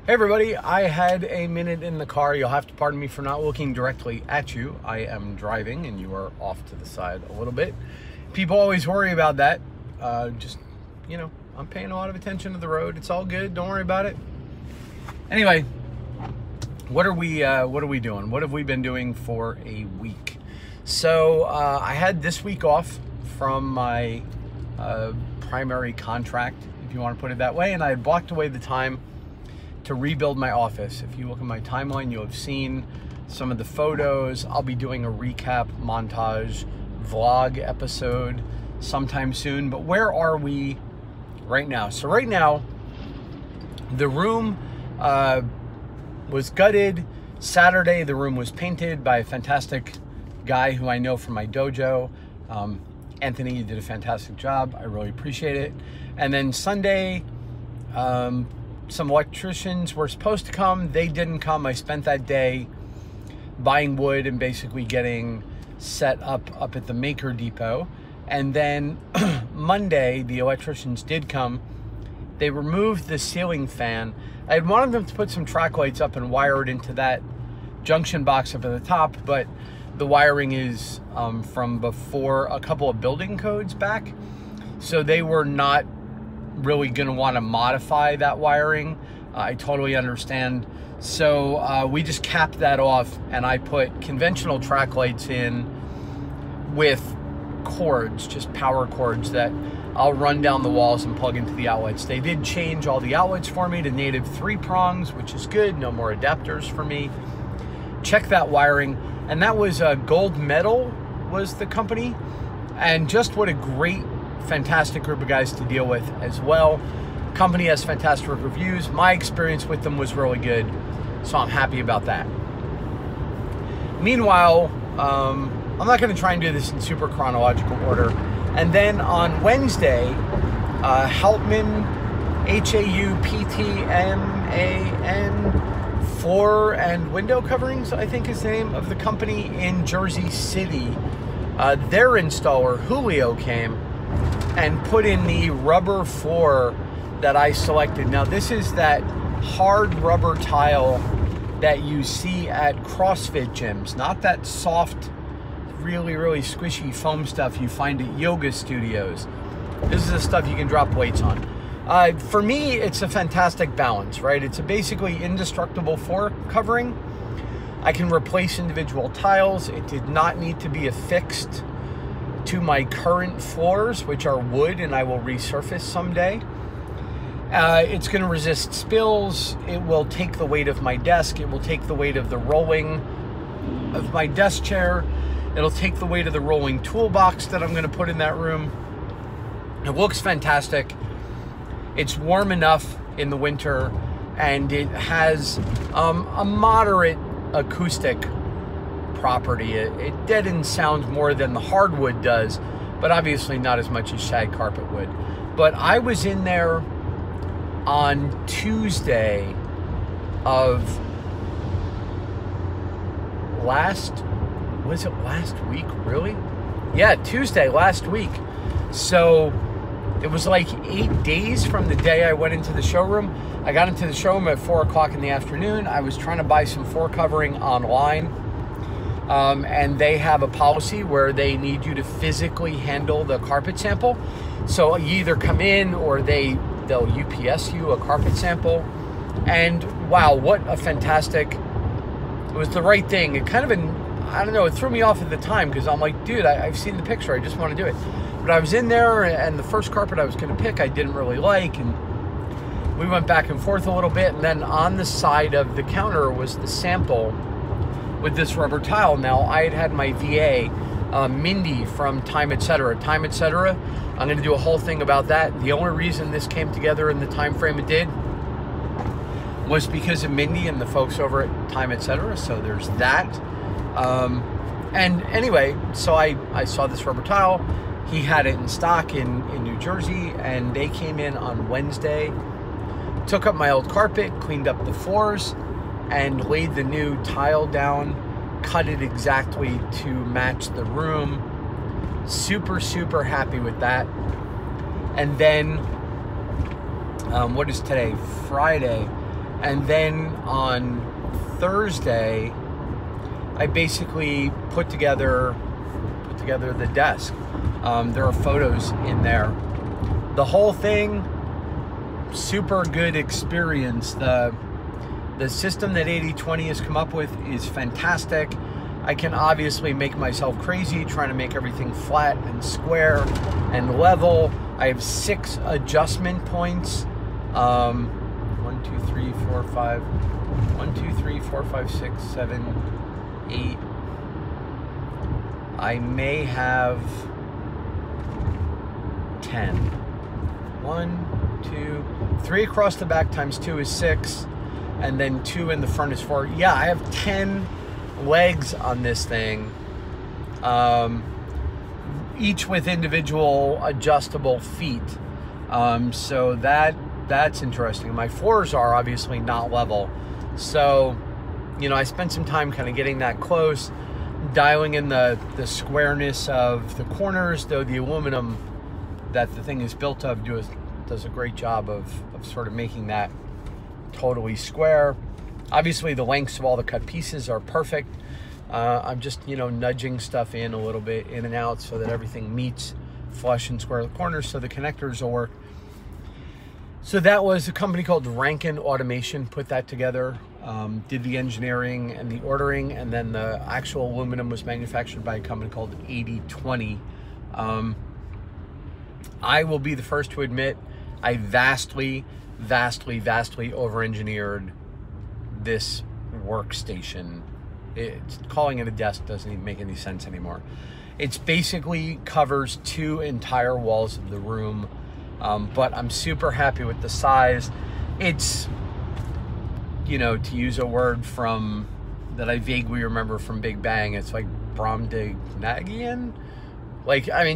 Hey everybody, I had a minute in the car. You'll have to pardon me for not looking directly at you. I am driving and you are off to the side a little bit. People always worry about that. I'm paying a lot of attention to the road. It's all good. Don't worry about it. Anyway, what are we doing? What have we been doing for a week? So I had this week off from my primary contract, if you want to put it that way, and I had blocked away the time to rebuild my office. If you look at my timeline, you'll have seen some of the photos. I'll be doing a recap montage vlog episode sometime soon. But where are we right now? So right now, the room was gutted. Saturday, the room was painted by a fantastic guy who I know from my dojo. Anthony, you did a fantastic job. I really appreciate it. And then Sunday, some electricians were supposed to come. They didn't come. I spent that day buying wood and basically getting set up at the Maker Depot. And then Monday, the electricians did come. They removed the ceiling fan. I had wanted them to put some track lights up and wire it into that junction box up at the top, but the wiring is from before a couple of building codes back. So they were not really going to want to modify that wiring. I totally understand. So we just capped that off, and I put conventional track lights in with cords, just power cords that I'll run down the walls and plug into the outlets. They did change all the outlets for me to native 3 prongs, which is good. No more adapters for me. Check that wiring. And that was Gold Metal was the company. And just what a great, fantastic group of guys to deal with as well. Company has fantastic reviews. My experience with them was really good, so I'm happy about that. Meanwhile, I'm not going to try and do this in super chronological order. And then on Wednesday, Hauptmann, Hauptmann, floor and window coverings, I think is the name of the company in Jersey City. Their installer, Julio, came and put in the rubber floor that I selected. Now, this is that hard rubber tile that you see at CrossFit gyms, not that soft, really, really squishy foam stuff you find at yoga studios. This is the stuff you can drop weights on. For me, it's a fantastic balance, right? It's a basically indestructible floor covering. I can replace individual tiles. It did not need to be affixed to my current floors, which are wood, and I will resurface someday. It's going to resist spills. It will take the weight of my desk. It will take the weight of the rolling of my desk chair. It'll take the weight of the rolling toolbox that I'm going to put in that room. It looks fantastic. It's warm enough in the winter, and it has a moderate acoustic property. It deadens sound more than the hardwood does, but obviously not as much as shag carpet would. But I was in there on Tuesday of last week, really? Yeah, Tuesday last week. So it was like 8 days from the day I went into the showroom. I got into the showroom at 4 o'clock in the afternoon. I was trying to buy some floor covering online. And they have a policy where they need you to physically handle the carpet sample. So you either come in or they'll UPS you a carpet sample. And wow, what a fantastic, it was the right thing. It kind of, I don't know, it threw me off at the time because I'm like, dude, I've seen the picture. I just want to do it. But I was in there, and the first carpet I was going to pick, I didn't really like. And we went back and forth a little bit. And then on the side of the counter was the sample with this rubber tile. Now, I had my VA, Mindy from Time Etc. Time Etc. I'm going to do a whole thing about that. The only reason this came together in the time frame it did was because of Mindy and the folks over at Time Etc. So there's that. And anyway, so I saw this rubber tile. He had it in stock in New Jersey, and they came in on Wednesday, took up my old carpet, cleaned up the floors, and laid the new tile down, cut it exactly to match the room. Super, super happy with that. And then, what is today? Friday. And then on Thursday, I basically put together the desk. There are photos in there. The whole thing, super good experience. The system that 80/20 has come up with is fantastic. I can obviously make myself crazy trying to make everything flat and square and level. I have 6 adjustment points. 1, 2, 3, 4, 5. 1, 2, 3, 4, 5, 6, 7, 8. I may have 10. 1, 2, 3 across the back times 2 is 6, and then 2 in the front is 4. Yeah, I have 10 legs on this thing, each with individual adjustable feet. So that's interesting. My floors are obviously not level, so I spent some time kind of getting that close, dialing in the squareness of the corners, though the aluminum that the thing is built of does a great job of sort of making that totally square. Obviously the lengths of all the cut pieces are perfect. I'm just nudging stuff in a little bit in and out so that everything meets flush and square the corners, so the connectors will work. So that was a company called Rankin Automation put that together, did the engineering and the ordering, and then the actual aluminum was manufactured by a company called 80/20. I will be the first to admit I vastly over-engineered this workstation. Calling it a desk doesn't even make any sense anymore. It's basically covers 2 entire walls of the room, but I'm super happy with the size. It's, to use a word that I vaguely remember from Big Bang, it's like Brobdingnagian?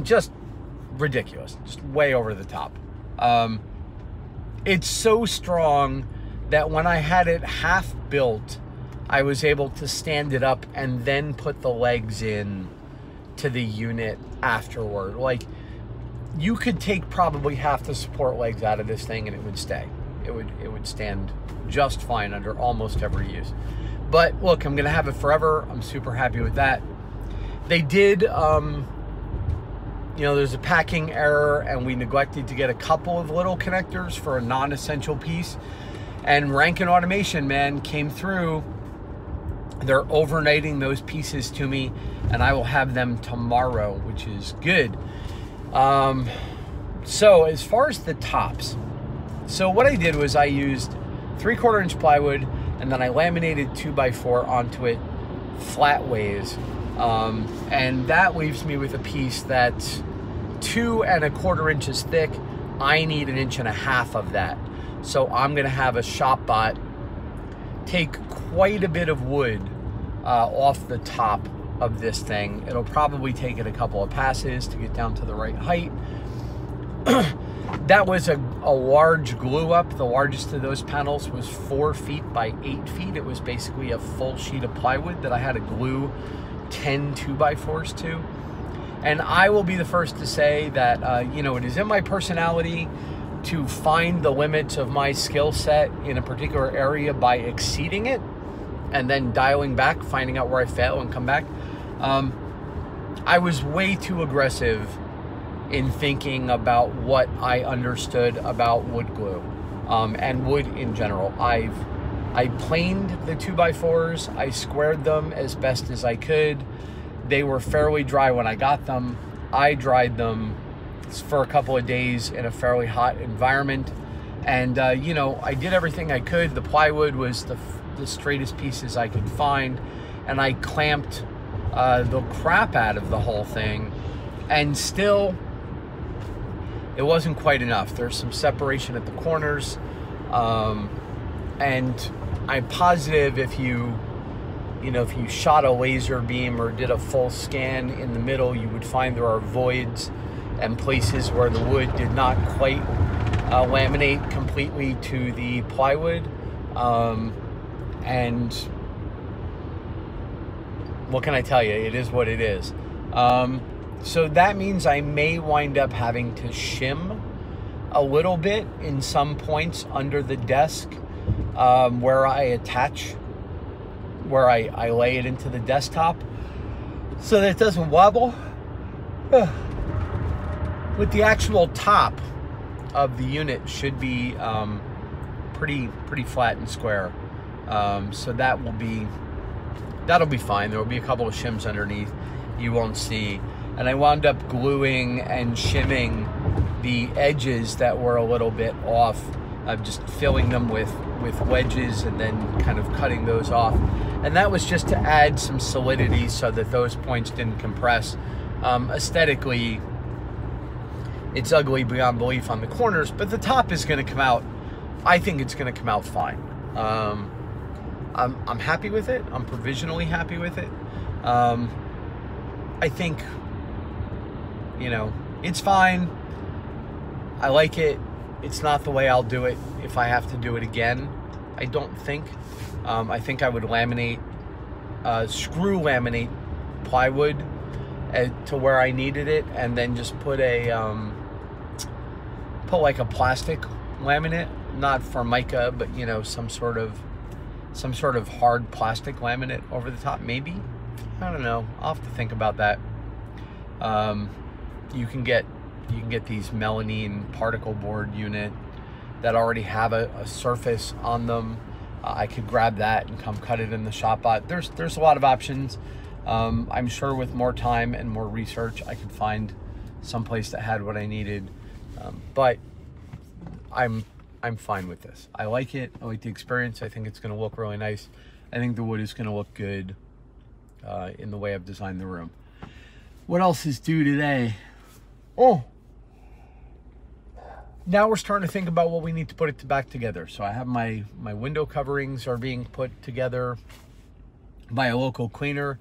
Just ridiculous, just way over the top. It's so strong that when I had it half built, I was able to stand it up and then put the legs in to the unit afterward. You could take probably half the support legs out of this thing and it would stay. It would stand just fine under almost every use. But look, I'm gonna have it forever. I'm super happy with that. They did, there's a packing error and we neglected to get a couple of little connectors for a non-essential piece. And Rankin Automation, man, came through. They're overnighting those pieces to me, and I will have them tomorrow, which is good. So as far as the tops, so what I did was I used 3/4 inch plywood, and then I laminated 2x4 onto it flat ways. And that leaves me with a piece that's 2 1/4 inches thick. I need 1.5 inches of that. So I'm gonna have a shop bot take quite a bit of wood off the top of this thing. It'll probably take it a couple of passes to get down to the right height. That was a large glue up. The largest of those panels was 4 feet by 8 feet. It was basically a full sheet of plywood that I had to glue 10 2x4s to. And I will be the first to say that, it is in my personality to find the limits of my skill set in a particular area by exceeding it and then dialing back, finding out where I fail and come back. I was way too aggressive in thinking about what I understood about wood glue and wood in general. I planed the 2x4s. I squared them as best as I could. They were fairly dry when I got them. I dried them for a couple of days in a fairly hot environment. And, I did everything I could. The plywood was the straightest pieces I could find. And I clamped the crap out of the whole thing. And still, it wasn't quite enough. There's some separation at the corners. And I'm positive if you shot a laser beam or did a full scan in the middle, you would find there are voids and places where the wood did not quite laminate completely to the plywood. And what can I tell you? It is what it is. So that means I may wind up having to shim a little bit in some points under the desk where I attach, where I lay it into the desktop so that it doesn't wobble. With the actual top of the unit should be pretty flat and square. So that'll be fine. There will be a couple of shims underneath you won't see. And I wound up gluing and shimming the edges that were a little bit off. I'm just filling them with wedges and then kind of cutting those off. And that was just to add some solidity so that those points didn't compress. Aesthetically, it's ugly beyond belief on the corners, but the top is going to come out. I think it's going to come out fine. I'm happy with it. I'm provisionally happy with it. I think, you know, it's fine. I like it. It's not the way I'll do it if I have to do it again. I don't think. I think I would laminate, screw laminate plywood to where I needed it, and then just put like a plastic laminate, not Formica, but you know, some sort of hard plastic laminate over the top, maybe. I don't know. I'll have to think about that. You can get these melamine particle board unit that already have a surface on them. I could grab that and come cut it in the ShopBot. There's a lot of options. I'm sure with more time and more research, I could find someplace that had what I needed. But I'm fine with this. I like it. I like the experience. I think it's going to look really nice. I think the wood is going to look good in the way I've designed the room. What else is due today? Oh, now we're starting to think about what we need to put it back together. So I have my window coverings are being put together by a local cleaner.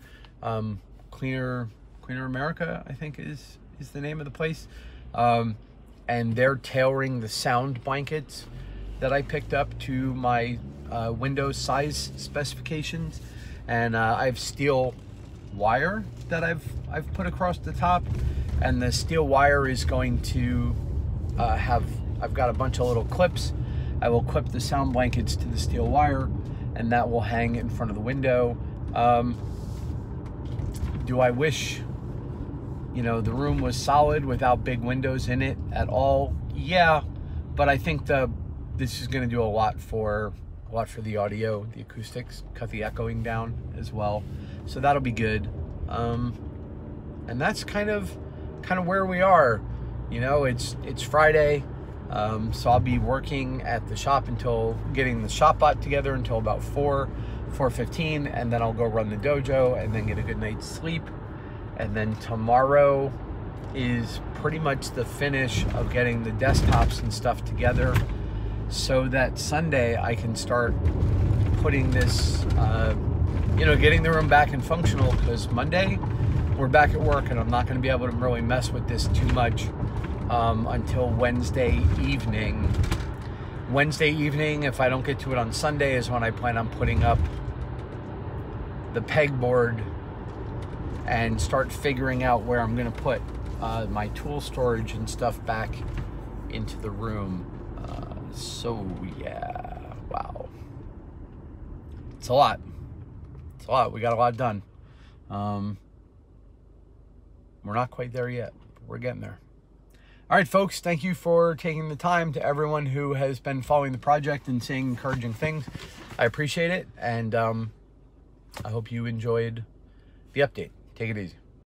Cleaner America, I think is the name of the place. And they're tailoring the sound blankets that I picked up to my window size specifications. And I have steel wire that I've put across the top, and the steel wire is going to I've got a bunch of little clips. I will clip the sound blankets to the steel wire, and that will hang in front of the window. Do I wish, you know, the room was solid without big windows in it at all? Yeah, but I think this is going to do a lot for the audio, the acoustics, cut the echoing down as well. So that'll be good. And that's kind of where we are. You know, it's Friday, so I'll be working at the shop until getting the ShopBot together until about 4:15, and then I'll go run the dojo and then get a good night's sleep. And then tomorrow is pretty much the finish of getting the desktops and stuff together, so that Sunday I can start putting this, you know, getting the room back and functional, because Monday we're back at work and I'm not going to be able to really mess with this too much until Wednesday evening. Wednesday evening, if I don't get to it on Sunday, is when I plan on putting up the pegboard and start figuring out where I'm going to put my tool storage and stuff back into the room. So yeah, wow. It's a lot. It's a lot. We got a lot done. We're not quite there yet, but we're getting there. All right, folks, thank you for taking the time. To everyone who has been following the project and saying encouraging things, I appreciate it. And I hope you enjoyed the update. Take it easy.